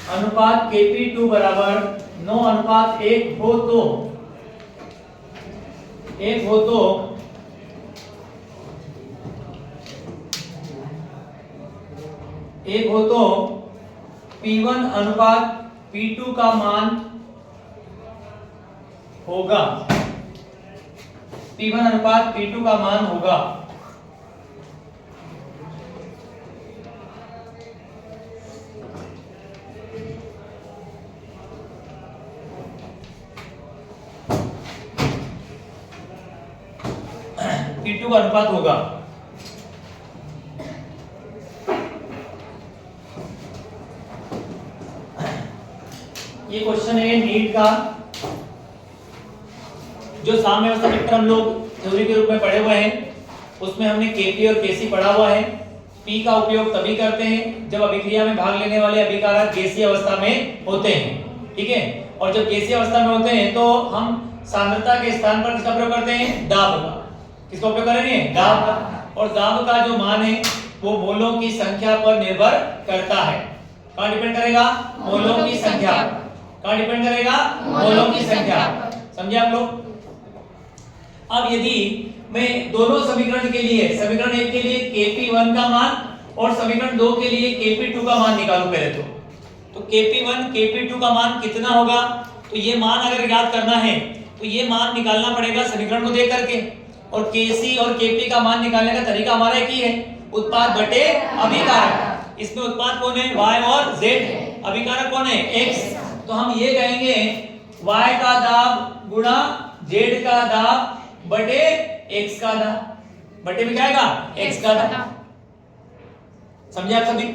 अनुपात Kp2 बराबर 9:1 हो तो P1 अनुपात P2 का मान होगा। P1 अनुपात P2 का मान होगा। P2 का अनुपात होगा। ये क्वेश्चन है नीट का, जो साम्य अवस्था वेक्टर हम लोग थ्योरी के रूप में पढ़े हुए हैं, उसमें हमने Kp और Kc पढ़ा हुआ है। P का उपयोग तभी करते हैं जब अभिक्रिया में भाग लेने वाले अभिकारक गैसीय अवस्था में होते हैं, ठीक है। और जब गैसीय अवस्था में होते हैं तो हम सांद्रता के स्थान पर किसका प्रयोग करते हैं? दाब का। किसका उपयोग करेंगे? दाब का। और दाब का जो मान है वो मोलों की संख्या पर निर्भर करता है। कहाँ डिपेंड करेगा? मोलों की संख्या। कहाँ डिपेंड करेगा? मोलों की संख्या। समझे आप लोग? अब यदि मैं दोनों समीकरण के लिए, समीकरण 1 के लिए Kp1 का मान और समीकरण 2 के लिए Kp2 का मान निकालूं पहले तो Kp1 Kp2 का मान कितना होगा? तो ये मान अगर याद करना है तो ये मान निकालना पड़ेगा समीकरण को देख करके। और Kc और Kp का मान निकालने का तरीका हमारा एक ही है, उत्पाद बटे अभिकारक। इसमें उत्पाद कौन है? y और z, अभिकारक कौन है? x। तो हम ये कहेंगे y का दाब गुणा z का दाब बटे x का दाब। बटे में क्या आएगा? x का दाब। समझे आप सभी?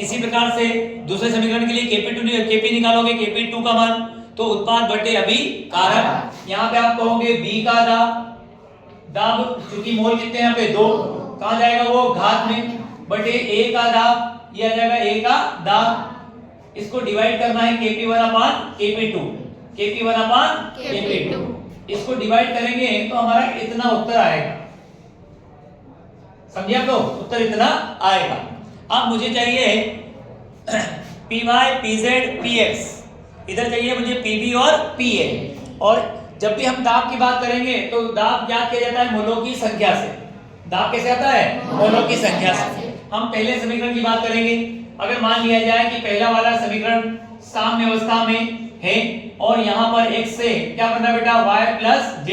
इसी प्रकार से दूसरे समीकरण के लिए Kp निकालोगे, Kp2 का मान, तो उत्पाद बटे अभिकारक। यहाँ पे आप कहोगे b का दाब चूंकि मोल कितने यहाँ पे? 2, कहाँ जाएगा वो? घात में, बटे a का दाब, ये आ जाएगा a का दाब। इसको डिवाइड करना है Kp1/Kp2, Kp1/Kp2। इसको डिवाइड करेंगे तो हमारा इतना उत्तर आएगा। समझे आप लोग? उत्तर इतना आएगा। अब मुझे चाहिए Py, Pz, Px, इधर चाहिए मुझे Pb और Pa। और जब भी हम दाब की बात करेंगे तो दाब ज्ञात किया जाता है मोलों की संख्या से। दाब कैसे आता है? मोलों की संख्या से। हम पहले समीकरण की बात करेंगे। अगर मान लिया जाए कि पहला वाला समीकरण साम्य अवस्था में है और यहाँ पर x से क्या बन रहा है बेटा? y plus z।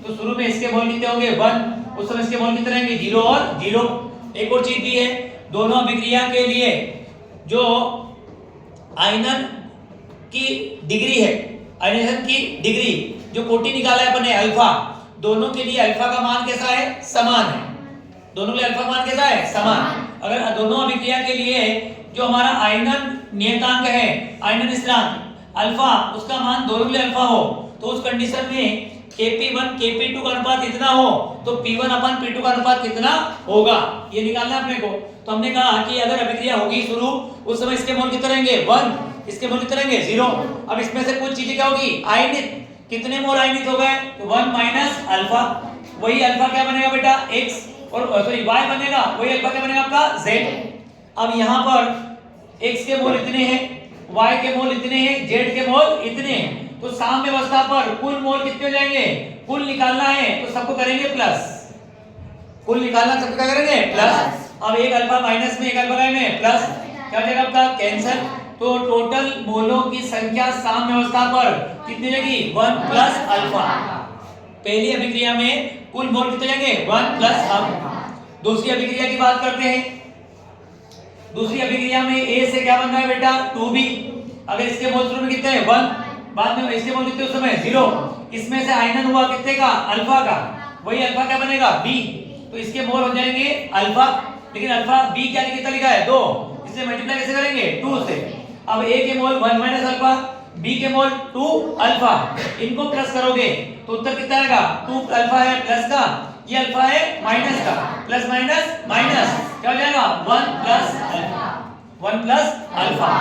तो शुरू में इसके मोल कितने होंगे? 1। उस समय इसके मोल कितने रहेंगे? 0 और 0। एक और चीज भी है, दोनों अभिक्रिया के लिए जो आयनन की डिग्री है, आयनेशन की डिग्री, जो कोटि निकाला है अपन ने अल्फा, दोनों के लिए अल्फा का मान कैसा है? समान है। दोनों के लिए अल्फा मान कैसा है? समान। अगर दोनों अभिक्रिया के लिए जो हमारा आयनन नियतांक है, आयनन स्थिरांक अल्फा, उसका मान दोनों के लिए अल्फा हो, तो उस कंडीशन में Kp1 Kp2 का अनुपात इतना हो तो P1/P2 का अनुपात कितना होगा, ये निकालना है अपने को। तो हमने कहा कि अगर अभिक्रिया होगी शुरू, उस समय इसके मोल कितने रहेंगे? 1, इसके मोल कितने रहेंगे? 0। अब इसमें से कुछ चीजें क्या होगी? आयनित। कितने मोल आयनित हो गए? तो 1 माइनस अल्फा, वही अल्फा क्या बनेगा बेटा? x, और सॉरी y बनेगा, वही अल्फा क्या बनेगा आपका? z। अब यहाँ पर x के मोल इतने हैं, y के मोल इतने हैं, z के मोल इतने हैं, तो साम्य अवस्था पर कुल मोल कितने हो जाएंगे? कुल निकालना है तो सबको करेंगे प्लस। कुल निकालना सबको क्या करेंगे? प्लस। अब एक अल्फा माइनस में, एक अल्फा में प्लस, क्या हो जाएगा आपका? कैंसिल। तो टोटल मोलों की संख्या साम्य अवस्था पर कितनी रहेगी? 1 प्लस अल्फा। पहली अभिक्रिया में कुल मोल कितने जाएंगे? 1 प्लस अल्फा। दूसरी अभिक्रिया की बात करते हैं। दूसरी अभिक्रिया में A से क्या बन रहा है बेटा? 2B। अगर इसके मोल शुरू में कितने हैं? 1, बाद में इसके मोल कितने उस समय? 0। इसमें से आयनन हुआ कितने का? अल्फा का, वही अल्फा क्या बनेगा? B। तो इसके मोल हो जाएंगे अल्फा, लेकिन अल्फा B क्या कितना लिखा है? 2, इससे मल्टीप्लाई कैसे करेंगे? 2 से। अब A के मोल 1 माइनस अल्फा, B के मोल 2 अल्फा, इनको प्लस करोगे तो उत्तर कितना आएगा? 2 अल्फा है प्लस का, ये अल्फा है माइनस का, प्लस माइनस माइनस, क्या हो जाएगा? 1 प्लस अल्फा, 1 प्लस अल्फा।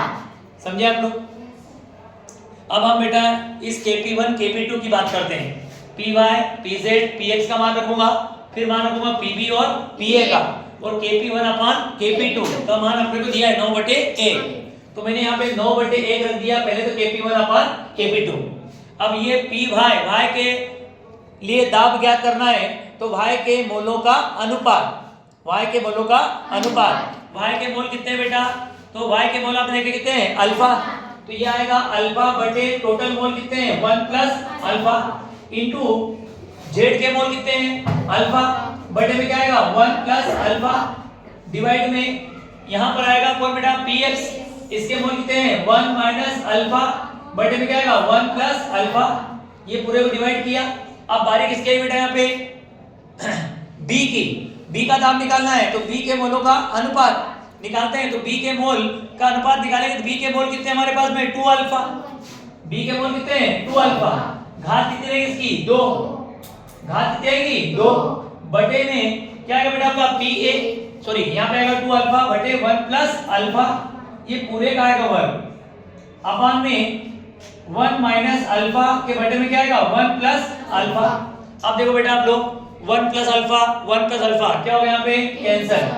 समझे आप लोग? अब हम बेटा इस Kp1 Kp2 की बात करते हैं। Py Pz Px का मान रखूंगा, फिर मान रखूंगा Pb और Pa का, और Kp1/Kp2 का मान अपने को दिया है 9/a। तो मैंने यहाँ पे 9/1 रख दिया, पहले तो Kp1 अपन Kp2। अब ये Py y के लिए दाब ज्ञात करना है, तो y के मोलों का अनुपात, y के मोलों का अनुपात, y के मोल कितने बेटा, तो y के मोल आपने देखे कितने हैं, अल्फा, तो ये आएगा अल्फा बटे टोटल मोल कितने हैं 1 प्लस अल्फा इंटू जेड के मोल कितने हैं अल्फा, बटे में क्या आएगा 1 प्लस अल्फा, डिवाइड में यहाँ पर आएगा कौन बेटा px, इसके मोल कितने हैं 1 माइनस अल्फा, बटे में क्या आएगा 1 प्लस अल्फा, ये पूरे को डिवाइड किया। अब बारी किसकी है बेटा यहाँ पे b की, b का दाम निकालना है, तो b के मोलों का अनुपात निकालते हैं, तो b के मोल का अनुपात निकालेंगे, तो b के मोल कितने हमारे पास में 2 अल्फा, b के मोल कितने हैं 2 अल्फा, घात कितनी रहेगी इसकी 2, घात कितनी आएगी 2, बटे में क्या आएगा बेटा आपका pa, सॉरी यहाँ पे आएगा 2 अल्फा बटे 1 प्लस अल्फा, ये पूरे का आएगा वर्ग, अपान में 1 माइनस अल्फा के बटे में क्या आएगा 1 प्लस अल्फा। अब देखो बेटा आप लोग 1 प्लस अल्फा 1 प्लस अल्फा क्या होगा यहाँ पे कैंसिल,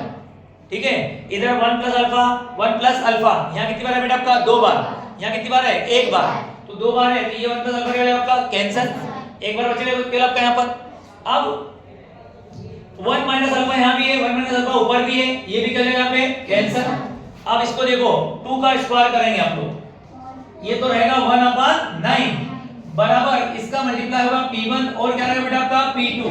ठीक है, इधर 1 प्लस अल्फा 1 प्लस अल्फा, यहाँ कितनी बार है बेटा आपका 2 बार, यहाँ कितनी बार है 1 बार, तो 2 बार है, तो ये 1 प्लस अल्फा क्या आपका कैंसिल, एक बार बचेगा तो क्या आपका यहाँ पर। अब 1 माइनस अल्फा यहाँ भी है, 1 माइनस अल्फा ऊपर भी है, ये भी कर लेगा यहाँ पे कैंसिल। अब इसको देखो 2 का स्क्वायर करेंगे आप लोग, ये तो रहेगा 1/9 बराबर इसका मल्टीप्लाई होगा P1 और क्या रहेगा बेटा आपका P2।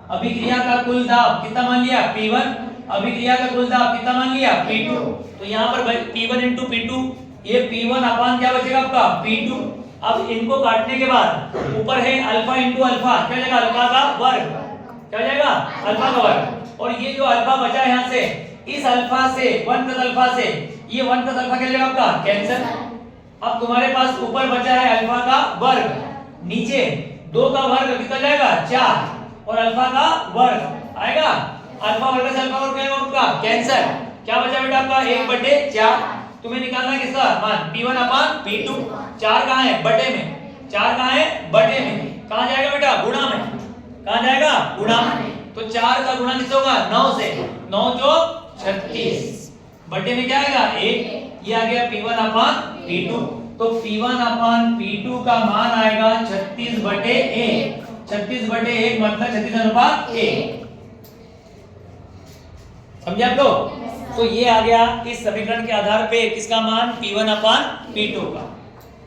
अभिक्रिया का कुल दाब कितना मान लिया P1, अभिक्रिया का कुल दाब कितना मान लिया P2, तो यहाँ पर P1 इंटू P2, ये P1 अपान क्या बचेगा आपका P2। अब इनको काटने के बाद ऊपर है अल्फा इंटू अल्फा, क्या हो जाएगा अल्फा का वर्ग, क्या हो जाएगा अल्फा का वर्ग, और ये जो अल्फा बचा है यहाँ से, इस अल्फा से 1 प्लस अल्फा से ये 1 प्लस अल्फा क्या हो जाएगा आपका कैंसिल। अब तुम्हारे पास ऊपर बचा है अल्फा का वर्ग, नीचे 2 का वर्ग कितना जाएगा 4 और अल्फा का वर्ग आएगा, अल्फा वर्ग से अल्फा वर्ग क्या होगा आपका कैंसिल, क्या बचा बेटा आपका 1/4। तुम्हें निकालना है किसका मान P1 अपान P2, 4 कहाँ है बटे में, 4 कहाँ है बटे में, कहाँ जाएगा बेटा गुणा में, कहाँ जाएगा गुणा में, तो 4 का गुणा किससे होगा 9 से, 9 चौक 36, बटे में क्या आएगा 1, ये आ गया P1 अपान P2, तो P1 अपान P2 का मान आएगा 36/1, 36/1 मतलब 36/1, समझे आप लोग। तो ये आ गया इस समीकरण के आधार पे किसका मान P1 अपान P2 का,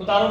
उतारो।